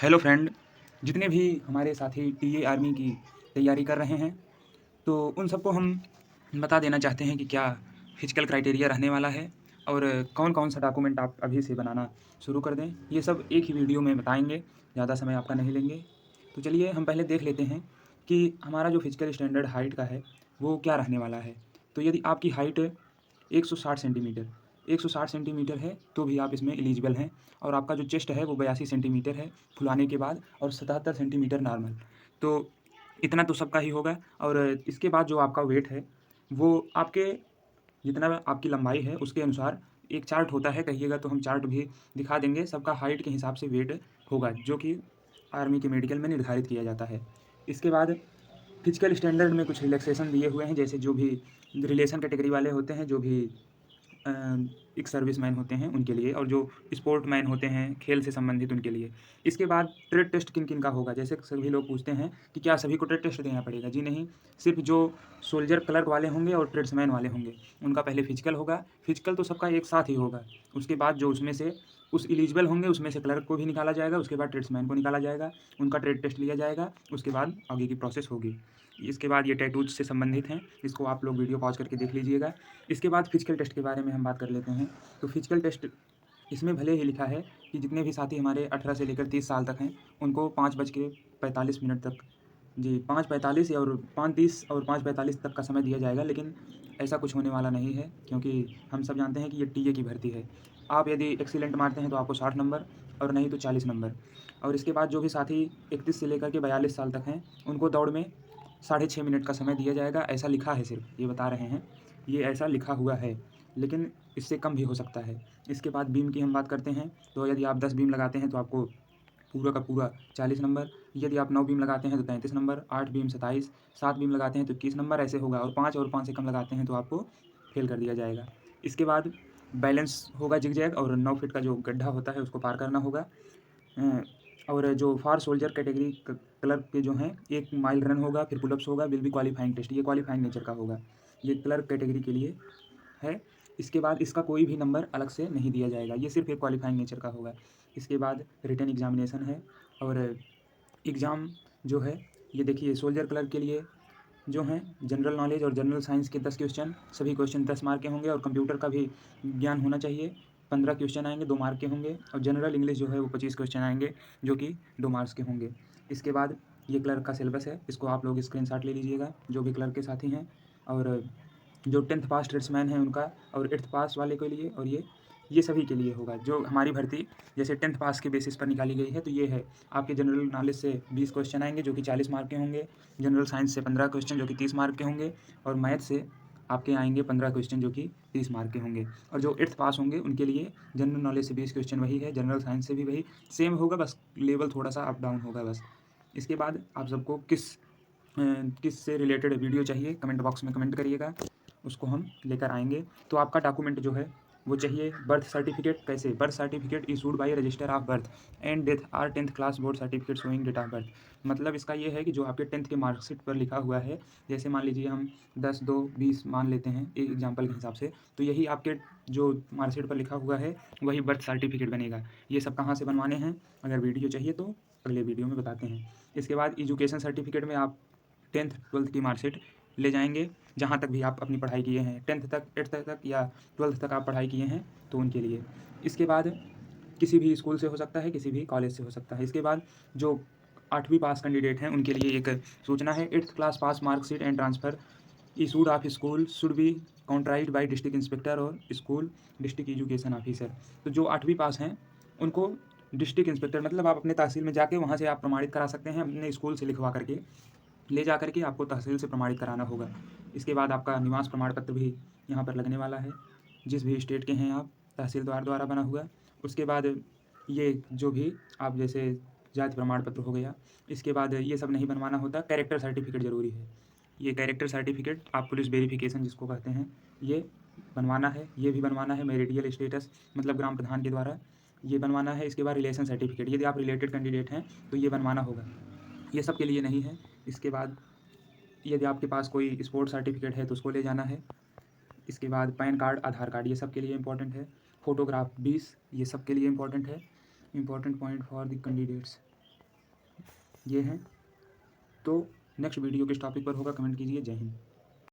Hello friend, जितने भी हमारे साथी टीए आर्मी की तैयारी कर रहे हैं, तो उन सबको हम बता देना चाहते हैं कि क्या फिजिकल क्राइटेरिया रहने वाला है और कौन-कौन सा डॉक्यूमेंट आप अभी से बनाना शुरू कर दें। ये सब एक ही वीडियो में बताएँगे, ज़्यादा समय आपका नहीं लेंगे। तो चलिए हम पहले देख लेते हैं कि हमारा जो फिजिकल स्टैंडर्ड हाइट का है, वो क्या रहने वाला है। तो यदि आपकी हाइट 160 सेंटीमीटर 160 सेंटीमीटर है, तो भी आप इसमें एलिजिबल हैं और आपका जो चेस्ट है वो 82 सेंटीमीटर है फुलाने के बाद और 77 सेंटीमीटर नॉर्मल। तो इतना तो सबका ही होगा और इसके बाद जो आपका वेट है, वो आपके जितना आपकी लंबाई है उसके अनुसार एक चार्ट होता है, कहिएगा तो हम चार्ट भी दिखा देंगे। सबका हाइट के हिसाब से वेट होगा, जो कि आर्मी के मेडिकल में निर्धारित किया जाता है। इसके बाद फिजिकल स्टैंडर्ड में कुछ रिलैक्सेशन दिए हुए हैं, जैसे जो भी रिलेशन कैटेगरी वाले होते हैं, जो भी अ, एक सर्विसमैन होते हैं उनके लिए और जो स्पोर्टमैन होते हैं खेल से संबंधित उनके लिए। इसके बाद ट्रेड टेस्ट किन-किन का होगा? जैसे सभी लोग पूछते हैं कि क्या सभी को ट्रेड टेस्ट देना पड़ेगा? जी नहीं, सिर्फ़ जो सोल्जर क्लर्क वाले होंगे और ट्रेड्समैन वाले होंगे, उनका पहले फिजिकल होगा। फिजिकल तो सबका एक साथ ही होगा। उसके बाद जो उसमें से उस एलिजिबल होंगे, उसमें से क्लर्क को भी निकाला जाएगा, उसके बाद ट्रेड्समैन को निकाला जाएगा, उनका ट्रेड टेस्ट लिया जाएगा, उसके बाद आगे की प्रोसेस होगी। इसके बाद ये टैटूज़ से संबंधित हैं, इसको आप लोग वीडियो पॉज़ करके देख लीजिएगा। इसके बाद फिजिकल टेस्ट के बारे में हम बात कर लेते हैं। तो फिजिकल टेस्ट इसमें भले ही लिखा है कि जितने भी साथी हमारे 18 से लेकर 30 साल तक हैं, उनको 5:45 तक जी 5:45 और 5:30 और 5:45 तक का समय दिया जाएगा, लेकिन ऐसा कुछ होने वाला नहीं है क्योंकि हम सब जानते हैं कि ये टीए की भर्ती है। आप यदि एक्सीलेंट मारते हैं तो आपको 60 नंबर और नहीं तो 40 नंबर। और इसके बाद जो भी साथी 31 से लेकर के 42 साल तक हैं, उनको दौड़ में साढ़े 6 मिनट का समय दिया जाएगा, ऐसा लिखा है सिर्फ़, ये बता रहे हैं। ये ऐसा लिखा हुआ है, लेकिन इससे कम भी हो सकता है। इसके बाद बीम की हम बात करते हैं, तो यदि आप 10 बीम लगाते हैं तो आपको पूरा का पूरा 40 नंबर, यदि आप 9 बीम लगाते हैं तो 33 नंबर, 8 बीम 27, 7 बीम लगाते हैं तो 21 नंबर ऐसे होगा और 5 से कम लगाते हैं तो आपको फ़ेल कर दिया जाएगा। इसके बाद बैलेंस होगा जिग-जैग और 9 फीट का जो गड्ढा होता है उसको पार करना होगा। अ, और जो फॉर सोल्जर कैटेगरी क्लर्क के जो हैं 1 माइल रन होगा, फिर पुलअप्स होगा, विल बी क्वालीफाइंग टेस्ट, ये क्वालीफाइंग नेचर का होगा। ये क्लर्क कैटेगरी के लिए है। इसके बाद इसका कोई भी नंबर अलग से नहीं दिया जाएगा, ये सिर्फ़ एक क्वालीफाइंग नेचर का होगा। इसके बाद रिटन एग्ज़ामिनेशन है और एग्ज़ाम जो है, ये देखिए सोल्जर क्लर्क के लिए जो हैं जनरल नॉलेज और जनरल साइंस के 10 क्वेश्चन, सभी क्वेश्चन 10 मार्क के होंगे और कंप्यूटर का भी ज्ञान होना चाहिए। 15 क्वेश्चन आएँगे, 2 मार्क के होंगे और जनरल इंग्लिश जो है वो 25 क्वेश्चन आएँगे, जो कि 2 मार्क्स के होंगे। इसके बाद ये क्लर्क का सिलेबस है, इसको आप लोग स्क्रीनशॉट ले लीजिएगा, जो भी क्लर्क के साथी हैं। और जो 10th पास ट्रेड्समैन है उनका और 8th पास वाले के लिए और ये सभी के लिए होगा। जो हमारी भर्ती जैसे 10th पास के बेसिस पर निकाली गई है, तो ये है आपके जनरल नॉलेज से 20 क्वेश्चन आएँगे जो कि 40 मार्क के होंगे, जनरल साइंस से 15 क्वेश्चन जो कि 30 मार्क के होंगे और मैथ से आपके आएँगे 15 क्वेश्चन जो कि 30 मार्क के होंगे। और जो 8th पास होंगे उनके लिए जनरल नॉलेज से 20 क्वेश्चन वही है, जनरल साइंस से भी वही सेम होगा, बस लेवल थोड़ा-सा अप डाउन होगा बस। इसके बाद आप सबको किस से रिलेटेड वीडियो चाहिए कमेंट बॉक्स में कमेंट करिएगा, उसको हम लेकर आएँगे। तो आपका डॉक्यूमेंट जो है वो चाहिए बर्थ सर्टिफिकेट। कैसे? Birth certificate issued by register of birth and death or 10th class board certificate showing date of birth. मतलब इसका ये है कि जो आपके 10th के मार्कशीट पर लिखा हुआ है, जैसे मान लीजिए हम 10-2-20 मान लेते हैं एक एग्जाम्पल के हिसाब से, तो यही आपके जो मार्कशीट पर लिखा हुआ है वही बर्थ सर्टिफिकेट बनेगा। ये सब कहाँ से बनवाने हैं? अगर वीडियो चाहिए तो अगले वीडियो में बताते हैं। इसके बाद एजुकेशन सर्टिफिकेट में आप 10th 12th की मार्कशीट ले जाएँगे, जहाँ तक भी आप अपनी पढ़ाई किए हैं, 10th तक, 8th तक या 12th तक आप पढ़ाई किए हैं, तो उनके लिए। इसके बाद किसी भी स्कूल से हो सकता है, किसी भी कॉलेज से हो सकता है। इसके बाद जो 8वीं पास कैंडिडेट हैं, उनके लिए एक सूचना है, 8th class pass marksheet and transfer issued of school should be contrived by district inspector और स्कूल डिस्ट्रिक्ट एजुकेशन ऑफिसर। तो जो 8वीं पास हैं, उनको डिस्ट्रिक्ट इंस्पेक्टर मतलब आप अपने तहसील में जाके वहाँ से आप प्रमाणित करा सकते हैं, अपने स्कूल से लिखवा करके ले जा कर के आपको तहसील से प्रमाणित कराना होगा। इसके बाद आपका निवास प्रमाण पत्र भी यहाँ पर लगने वाला है, जिस भी स्टेट के हैं आप, तहसीलदार द्वारा बना हुआ। उसके बाद ये जो भी आप जैसे जाति प्रमाण पत्र हो गया, इसके बाद ये सब नहीं बनवाना होता, कैरेक्टर सर्टिफिकेट ज़रूरी है। ये कैरेक्टर सर्टिफिकेट आप पुलिस वेरिफिकेशन जिसको कहते हैं, ये बनवाना है, ये भी बनवाना है मैरिटियल स्टेटस मतलब ग्राम प्रधान के द्वारा, ये बनवाना है। इसके बाद रिलेशन सर्टिफिकेट, यदि आप रिलेटेड कैंडिडेट हैं तो ये बनवाना होगा। ये सब के लिए नहीं है। इसके बाद यदि आपके पास कोई स्पोर्ट्स सर्टिफिकेट है तो उसको ले जाना है। इसके बाद पैन कार्ड, आधार कार्ड ये सब के लिए इम्पोर्टेंट है। फ़ोटोग्राफ 20 ये सब के लिए इम्पोर्टेंट है। Important point for the candidates. ये हैं। तो नेक्स्ट वीडियो किस टॉपिक पर होगा कमेंट कीजिए। जय हिंद।